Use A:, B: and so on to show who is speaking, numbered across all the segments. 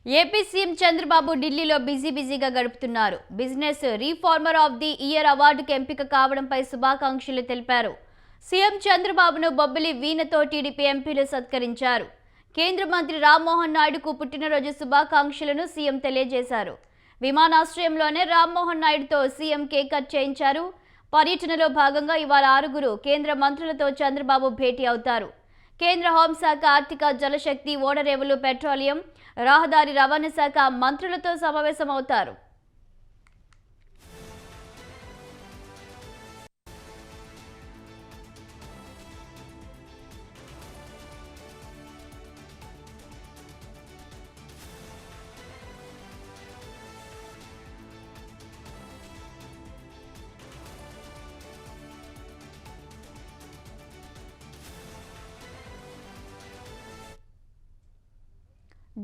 A: AP CM Chandrababu ఢిల్లీలో బిజీగా గడుపుతున్నారు. Business reformer of the year అవార్డుకు ఎంపిక కావడంపై శుభాకాంక్షలు తెలిపారు. సీఎం చంద్రబాబును బొబ్బిలి వీణతో టీడీపీ ఎంపీలు సత్కరించారు. కేంద్ర మంత్రి రామ్మోహన్ నాయుడుకు పుట్టినరోజు శుభాకాంక్షలను సీఎం తెలియజేశారు. విమానాశ్రయంలోనే రామ్మోహన్ నాయుడుతో సీఎం కేక్ కట్ చేయించారు. పర్యటనలో భాగంగా ఇవాళ 6 కేంద్ర మంత్రులతో చంద్రబాబు భేటీ అవుతారు. కేంద్ర హోంశాఖ, ఆర్థిక, జలశక్తి, ఓడరేవులు, పెట్రోలియం, రహదారి రవాణా శాఖ మంత్రులతో సమావేశమవుతారు.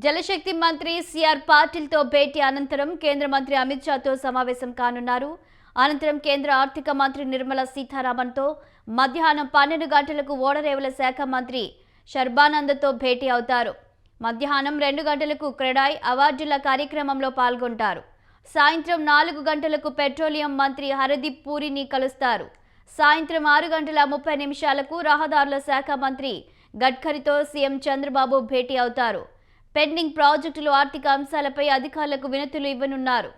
A: జలశక్తి మంత్రి సిఆర్ పాటిల్తో భేటీ అనంతరం కేంద్ర మంత్రి అమిత్ షాతో సమావేశం కానున్నారు. అనంతరం కేంద్ర ఆర్థిక మంత్రి నిర్మలా సీతారామన్తో మధ్యాహ్నం 12 గంటలకు ఓడరేవుల శాఖ మంత్రి శర్బానందతో భేటీ అవుతారు. మధ్యాహ్నం 2 గంటలకు క్రెడాయ్ అవార్డుల కార్యక్రమంలో పాల్గొంటారు. సాయంత్రం 4 గంటలకు పెట్రోలియం మంత్రి హరదీప్ పూరిని కలుస్తారు. సాయంత్రం 6:30 రహదారుల శాఖ మంత్రి గడ్కరీతో సీఎం చంద్రబాబు భేటీ అవుతారు. పెండింగ్ ప్రాజెక్టులు, ఆర్థిక అంశాలపై అధికారులకు వినతులు ఇవ్వనున్నారు.